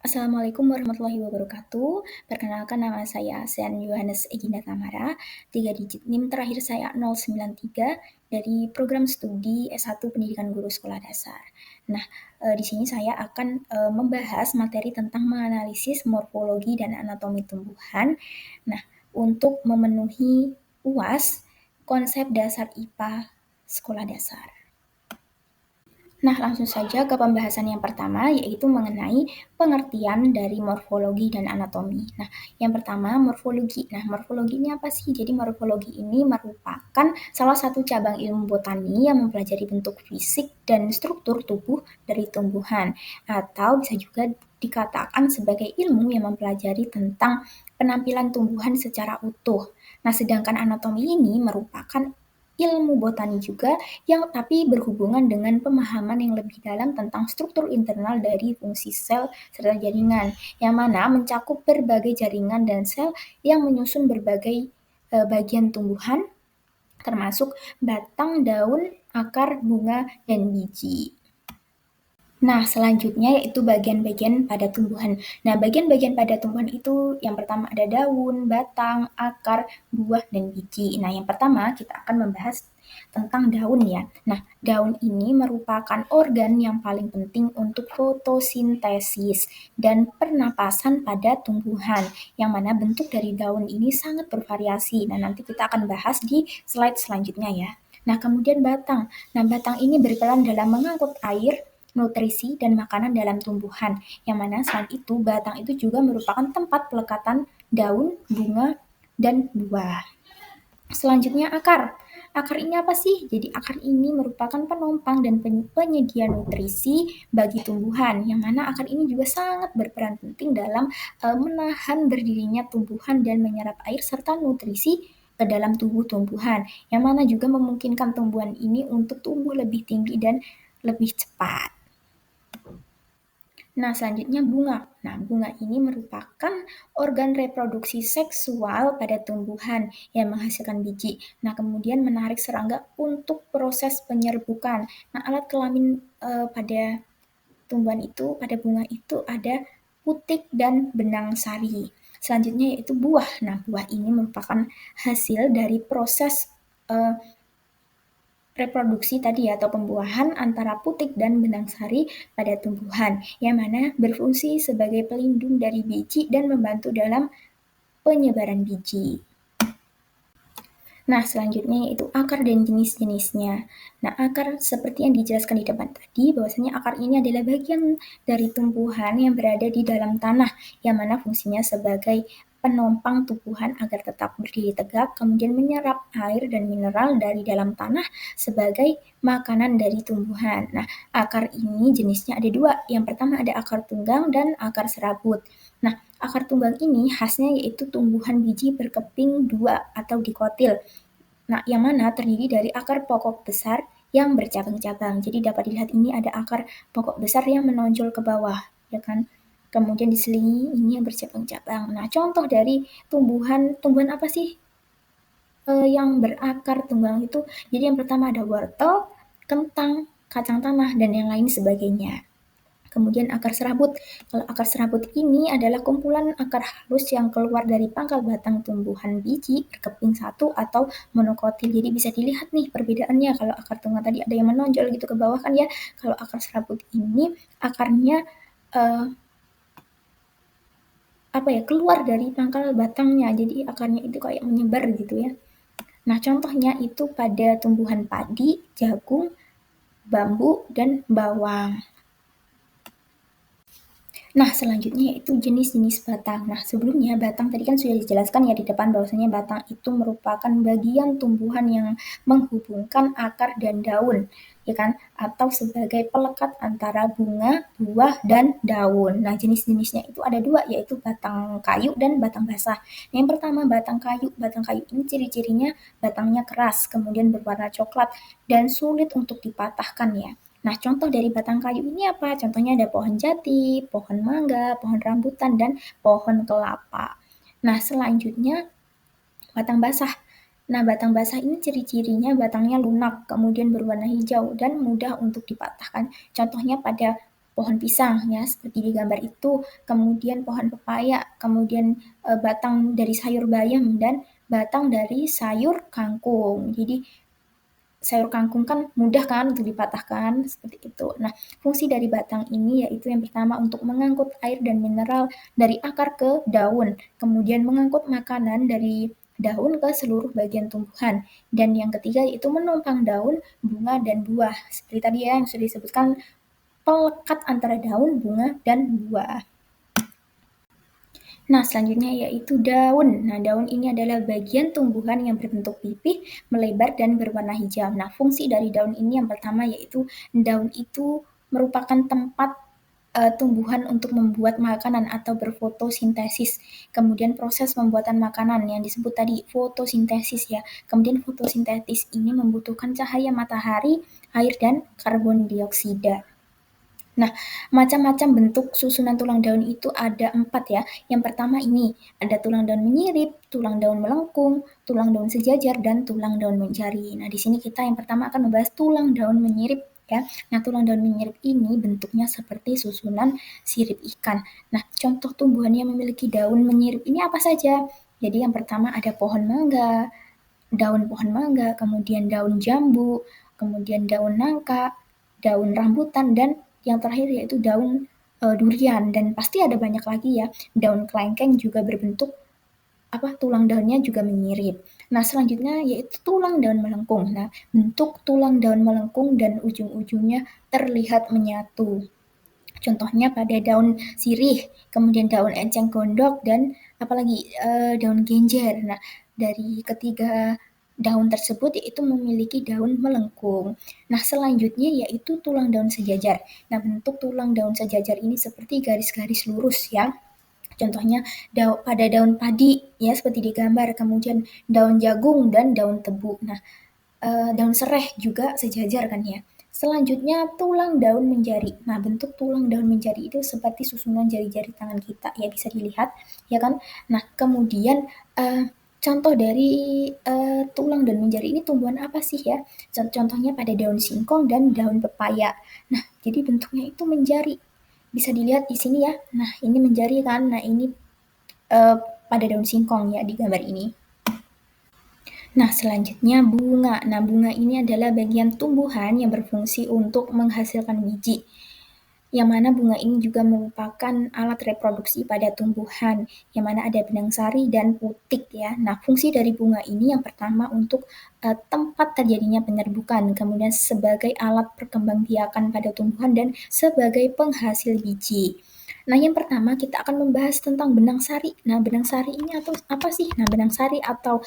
Assalamualaikum warahmatullahi wabarakatuh. Perkenalkan nama saya Sean Yohanes Eginda Tamara, 3 digit NIM terakhir saya 093 dari program studi S1 Pendidikan Guru Sekolah Dasar. Nah, di sini saya akan membahas materi tentang menganalisis morfologi dan anatomi tumbuhan. Nah, untuk memenuhi UAS konsep dasar IPA sekolah dasar. Nah, langsung saja ke pembahasan yang pertama, yaitu mengenai pengertian dari morfologi dan anatomi. Nah, yang pertama, morfologi. Nah, morfologi ini apa sih? Jadi, morfologi ini merupakan salah satu cabang ilmu botani yang mempelajari bentuk fisik dan struktur tubuh dari tumbuhan. Atau bisa juga dikatakan sebagai ilmu yang mempelajari tentang penampilan tumbuhan secara utuh. Nah, sedangkan anatomi ini merupakan ilmu botani juga yang tapi berhubungan dengan pemahaman yang lebih dalam tentang struktur internal dari fungsi sel serta jaringan, yang mana mencakup berbagai jaringan dan sel yang menyusun berbagai bagian tumbuhan, termasuk batang, daun, akar, bunga, dan biji. Nah, selanjutnya yaitu bagian-bagian pada tumbuhan. Nah, bagian-bagian pada tumbuhan itu yang pertama ada daun, batang, akar, buah, dan biji. Nah, yang pertama kita akan membahas tentang daun ya. Nah, daun ini merupakan organ yang paling penting untuk fotosintesis dan pernapasan pada tumbuhan, yang mana bentuk dari daun ini sangat bervariasi. Nah, nanti kita akan bahas di slide selanjutnya ya. Nah, kemudian batang. Nah, batang ini berperan dalam mengangkut air, nutrisi, dan makanan dalam tumbuhan, yang mana selain itu batang itu juga merupakan tempat pelekatan daun, bunga, dan buah. Selanjutnya akar. Akar ini apa sih? Jadi akar ini merupakan penopang dan penyedia nutrisi bagi tumbuhan, yang mana akar ini juga sangat berperan penting dalam menahan berdirinya tumbuhan dan menyerap air serta nutrisi ke dalam tubuh tumbuhan, yang mana juga memungkinkan tumbuhan ini untuk tumbuh lebih tinggi dan lebih cepat. Nah, selanjutnya bunga. Nah, bunga ini merupakan organ reproduksi seksual pada tumbuhan yang menghasilkan biji. Nah, kemudian menarik serangga untuk proses penyerbukan. Nah, alat kelamin pada tumbuhan itu, pada bunga itu ada putik dan benang sari. Selanjutnya yaitu buah. Nah, buah ini merupakan hasil dari proses eh, reproduksi tadi ya, atau pembuahan antara putik dan benang sari pada tumbuhan, yang mana berfungsi sebagai pelindung dari biji dan membantu dalam penyebaran biji. Nah, selanjutnya yaitu akar dan jenis-jenisnya. Nah, akar seperti yang dijelaskan di depan tadi, bahwasanya akar ini adalah bagian dari tumbuhan yang berada di dalam tanah, yang mana fungsinya sebagai penopang tumbuhan agar tetap berdiri tegak, kemudian menyerap air dan mineral dari dalam tanah sebagai makanan dari tumbuhan. Nah, akar ini jenisnya ada dua. Yang pertama ada akar tunggang dan akar serabut. Nah, akar tunggang ini khasnya yaitu tumbuhan biji berkeping dua atau dikotil. Nah, yang mana terdiri dari akar pokok besar yang bercabang-cabang. Jadi dapat dilihat ini ada akar pokok besar yang menonjol ke bawah, ya kan? Kemudian diselingi ini yang bercabang-cabang. Nah, contoh dari tumbuhan apa sih yang berakar tunggang itu? Jadi yang pertama ada wortel, kentang, kacang tanah, dan yang lain sebagainya. Kemudian akar serabut. Kalau akar serabut ini adalah kumpulan akar halus yang keluar dari pangkal batang tumbuhan biji berkeping satu atau monokotil. Jadi bisa dilihat nih perbedaannya. Kalau akar tunggang tadi ada yang menonjol gitu ke bawah kan ya. Kalau akar serabut ini akarnya eh, keluar dari pangkal batangnya. Jadi akarnya itu kayak menyebar gitu ya. Nah, contohnya itu pada tumbuhan padi, jagung, bambu, dan bawang. Nah, selanjutnya yaitu jenis-jenis batang. Nah, sebelumnya batang tadi kan sudah dijelaskan ya di depan bahwasanya batang itu merupakan bagian tumbuhan yang menghubungkan akar dan daun, ya kan? Atau sebagai pelekat antara bunga, buah, dan daun. Nah, jenis-jenisnya itu ada dua, yaitu batang kayu dan batang basah. Nah, yang pertama batang kayu. Batang kayu ini ciri-cirinya batangnya keras, kemudian berwarna coklat, dan sulit untuk dipatahkan ya. Nah, contoh dari batang kayu ini apa? Contohnya ada pohon jati, pohon mangga, pohon rambutan, dan pohon kelapa. Nah, selanjutnya batang basah. Nah, batang basah ini ciri-cirinya batangnya lunak, kemudian berwarna hijau, dan mudah untuk dipatahkan. Contohnya pada pohon pisang ya seperti di gambar itu, kemudian pohon pepaya, kemudian batang dari sayur bayam dan batang dari sayur kangkung. Jadi sayur kangkung kan mudah kan untuk dipatahkan seperti itu. Nah, fungsi dari batang ini yaitu yang pertama untuk mengangkut air dan mineral dari akar ke daun, kemudian mengangkut makanan dari daun ke seluruh bagian tumbuhan. Dan yang ketiga yaitu menopang daun, bunga, dan buah. Seperti tadi ya yang sudah disebutkan pelekat antara daun, bunga, dan buah. Nah, selanjutnya yaitu daun. Nah, daun ini adalah bagian tumbuhan yang berbentuk pipih, melebar, dan berwarna hijau. Nah, fungsi dari daun ini yang pertama yaitu daun itu merupakan tempat tumbuhan untuk membuat makanan atau berfotosintesis. Kemudian proses pembuatan makanan yang disebut tadi fotosintesis ya. Kemudian fotosintesis ini membutuhkan cahaya matahari, air, dan karbon dioksida. Nah, macam-macam bentuk susunan tulang daun itu ada 4 ya. Yang pertama ini, ada tulang daun menyirip, tulang daun melengkung, tulang daun sejajar, dan tulang daun menjari. Nah, di sini kita yang pertama akan membahas tulang daun menyirip ya. Nah, tulang daun menyirip ini bentuknya seperti susunan sirip ikan. Nah, contoh tumbuhan yang memiliki daun menyirip ini apa saja? Jadi yang pertama ada pohon mangga, daun pohon mangga, kemudian daun jambu, kemudian daun nangka, daun rambutan, dan yang terakhir yaitu daun durian. Dan pasti ada banyak lagi ya. Daun kelengkeng juga berbentuk tulang daunnya juga menyirip. Nah, selanjutnya yaitu tulang daun melengkung. Nah, bentuk tulang daun melengkung dan ujung-ujungnya terlihat menyatu. Contohnya pada daun sirih, kemudian daun enceng gondok, dan apalagi daun genjer. Nah, dari ketiga daun tersebut yaitu memiliki daun melengkung. Nah, selanjutnya yaitu tulang daun sejajar. Nah, bentuk tulang daun sejajar ini seperti garis-garis lurus ya. Contohnya pada daun padi ya seperti di gambar, kemudian daun jagung dan daun tebu. Nah, daun sereh juga sejajar kan ya. Selanjutnya tulang daun menjari. Nah, bentuk tulang daun menjari itu seperti susunan jari-jari tangan kita ya bisa dilihat ya kan. Nah, kemudian contoh dari tulang daun menjari ini tumbuhan apa sih ya? Contohnya pada daun singkong dan daun pepaya. Nah, jadi bentuknya itu menjari. Bisa dilihat di sini ya. Nah, ini menjari kan. Nah, ini eh, pada daun singkong ya di gambar ini. Nah, selanjutnya bunga. Nah, bunga ini adalah bagian tumbuhan yang berfungsi untuk menghasilkan biji. Yang mana bunga ini juga merupakan alat reproduksi pada tumbuhan, yang mana ada benang sari dan putik ya. Nah, fungsi dari bunga ini yang pertama untuk tempat terjadinya penyerbukan, kemudian sebagai alat perkembangbiakan pada tumbuhan dan sebagai penghasil biji. Nah, yang pertama kita akan membahas tentang benang sari. Nah, benang sari ini atau apa sih? Nah, benang sari atau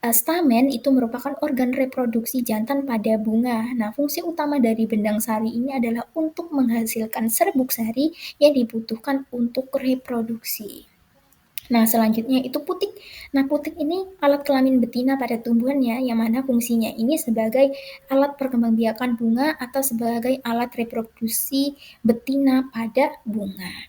stamen itu merupakan organ reproduksi jantan pada bunga. Nah, fungsi utama dari benang sari ini adalah untuk menghasilkan serbuk sari yang dibutuhkan untuk reproduksi. Nah, selanjutnya itu putik. Nah, putik ini alat kelamin betina pada tumbuhannya, yang mana fungsinya ini sebagai alat perkembangbiakan bunga atau sebagai alat reproduksi betina pada bunga.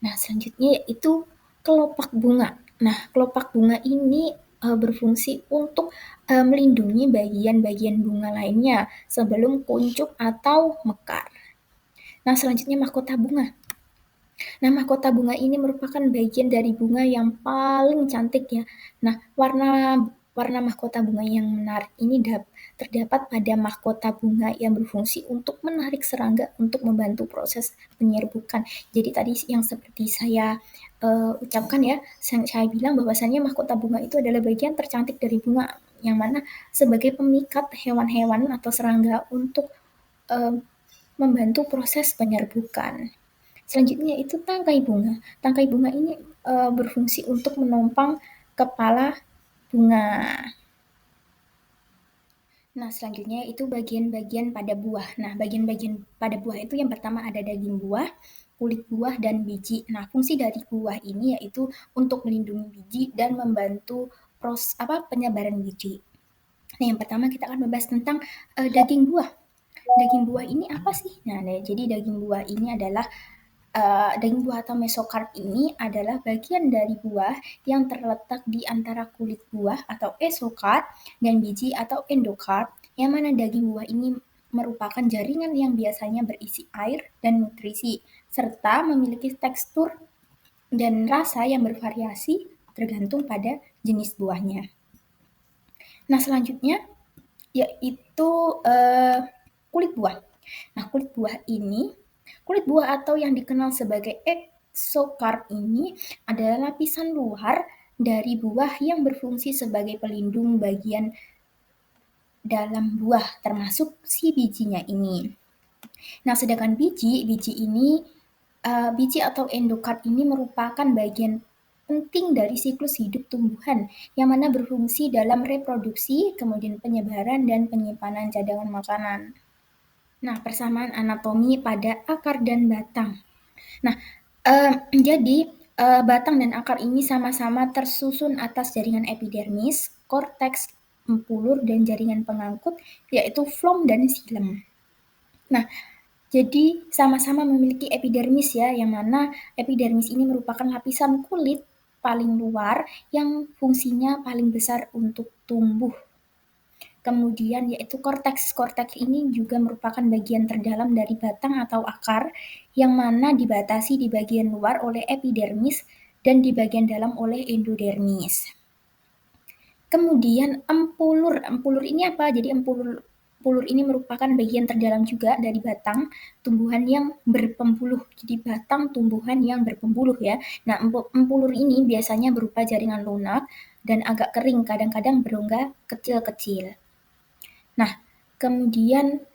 Nah, selanjutnya yaitu kelopak bunga. Nah, kelopak bunga ini berfungsi untuk melindungi bagian-bagian bunga lainnya sebelum kuncup atau mekar. Nah, selanjutnya mahkota bunga. Nah, mahkota bunga ini merupakan bagian dari bunga yang paling cantik ya. Nah, warna warna mahkota bunga yang menarik ini terdapat pada mahkota bunga yang berfungsi untuk menarik serangga untuk membantu proses penyerbukan. Jadi tadi yang seperti saya ucapkan ya, saya bilang bahwasannya mahkota bunga itu adalah bagian tercantik dari bunga, yang mana sebagai pemikat hewan-hewan atau serangga untuk eh, membantu proses penyerbukan. Selanjutnya itu tangkai bunga. Tangkai bunga ini berfungsi untuk menopang kepala bunga. Nah, selanjutnya itu bagian-bagian pada buah. Nah, bagian-bagian pada buah itu yang pertama ada daging buah, kulit buah, dan biji. Nah, fungsi dari buah ini yaitu untuk melindungi biji dan membantu penyebaran biji. Nah, yang pertama kita akan membahas tentang daging buah. Daging buah ini apa sih? Nah, jadi daging buah ini adalah daging buah atau mesokarp ini adalah bagian dari buah yang terletak di antara kulit buah atau esokarp dan biji atau endokarp, yang mana daging buah ini merupakan jaringan yang biasanya berisi air dan nutrisi, serta memiliki tekstur dan rasa yang bervariasi tergantung pada jenis buahnya. Nah, selanjutnya yaitu kulit buah. Nah, kulit buah atau yang dikenal sebagai exocarp ini adalah lapisan luar dari buah yang berfungsi sebagai pelindung bagian dalam buah, termasuk si bijinya ini. Nah, sedangkan biji atau endokard ini merupakan bagian penting dari siklus hidup tumbuhan yang mana berfungsi dalam reproduksi, kemudian penyebaran dan penyimpanan cadangan makanan. Nah, persamaan anatomi pada akar dan batang. Nah, jadi batang dan akar ini sama-sama tersusun atas jaringan epidermis, korteks, empulur, dan jaringan pengangkut, yaitu floem dan xilem. Nah, jadi sama-sama memiliki epidermis ya, yang mana epidermis ini merupakan lapisan kulit paling luar yang fungsinya paling besar untuk tumbuh. Kemudian yaitu korteks. Korteks ini juga merupakan bagian terdalam dari batang atau akar yang mana dibatasi di bagian luar oleh epidermis dan di bagian dalam oleh endodermis. Kemudian empulur. Empulur ini apa? Jadi empulur ini merupakan bagian terdalam juga dari batang tumbuhan yang berpembuluh. Jadi batang tumbuhan yang berpembuluh ya. Nah, empulur ini biasanya berupa jaringan lunak dan agak kering, kadang-kadang berongga kecil-kecil. Nah, kemudian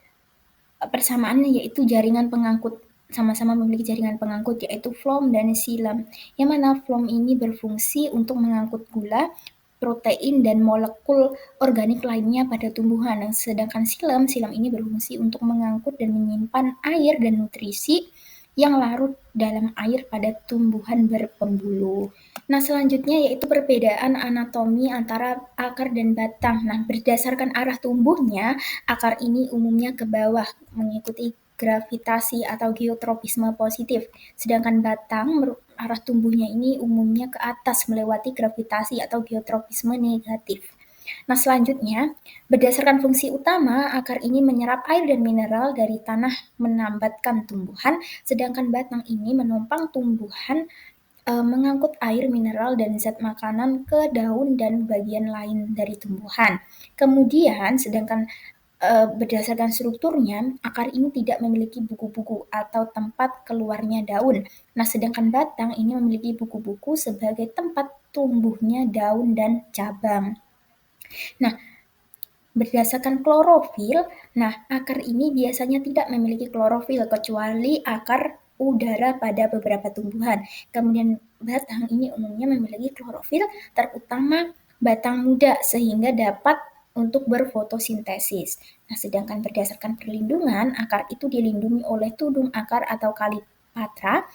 persamaannya yaitu jaringan pengangkut, sama-sama memiliki jaringan pengangkut yaitu floem dan xilem. Yang mana floem ini berfungsi untuk mengangkut gula, protein, dan molekul organik lainnya pada tumbuhan. Sedangkan xilem ini berfungsi untuk mengangkut dan menyimpan air dan nutrisi yang larut dalam air pada tumbuhan berpembuluh. Nah, selanjutnya yaitu perbedaan anatomi antara akar dan batang. Nah, berdasarkan arah tumbuhnya, akar ini umumnya ke bawah mengikuti gravitasi atau geotropisme positif, sedangkan batang arah tumbuhnya ini umumnya ke atas melewati gravitasi atau geotropisme negatif. Nah, selanjutnya, berdasarkan fungsi utama, akar ini menyerap air dan mineral dari tanah menambatkan tumbuhan, sedangkan batang ini menopang tumbuhan mengangkut air, mineral, dan zat makanan ke daun dan bagian lain dari tumbuhan. Kemudian, sedangkan berdasarkan strukturnya, akar ini tidak memiliki buku-buku atau tempat keluarnya daun. Nah, sedangkan batang ini memiliki buku-buku sebagai tempat tumbuhnya daun dan cabang. Nah, berdasarkan klorofil, akar ini biasanya tidak memiliki klorofil kecuali akar udara pada beberapa tumbuhan. Kemudian batang ini umumnya memiliki klorofil, terutama batang muda sehingga dapat untuk berfotosintesis. Nah, sedangkan berdasarkan perlindungan, akar itu dilindungi oleh tudung akar atau kalipatra,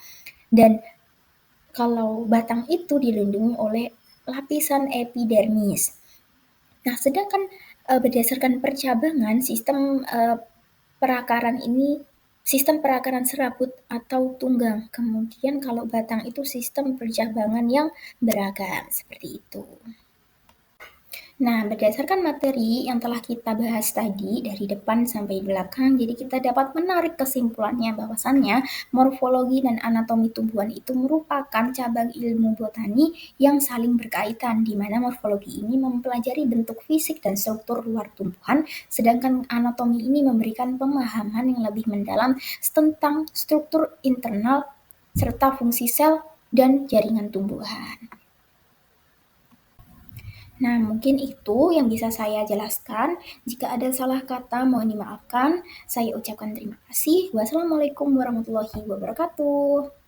dan kalau batang itu dilindungi oleh lapisan epidermis. Nah, sedangkan berdasarkan percabangan, sistem perakaran serabut atau tunggang. Kemudian kalau batang itu sistem percabangan yang beragam, seperti itu. Nah, berdasarkan materi yang telah kita bahas tadi dari depan sampai belakang, jadi kita dapat menarik kesimpulannya bahwasannya morfologi dan anatomi tumbuhan itu merupakan cabang ilmu botani yang saling berkaitan, di mana morfologi ini mempelajari bentuk fisik dan struktur luar tumbuhan, sedangkan anatomi ini memberikan pemahaman yang lebih mendalam tentang struktur internal serta fungsi sel dan jaringan tumbuhan. Nah, mungkin itu yang bisa saya jelaskan. Jika ada salah kata, mohon dimaafkan. Saya ucapkan terima kasih. Wassalamualaikum warahmatullahi wabarakatuh.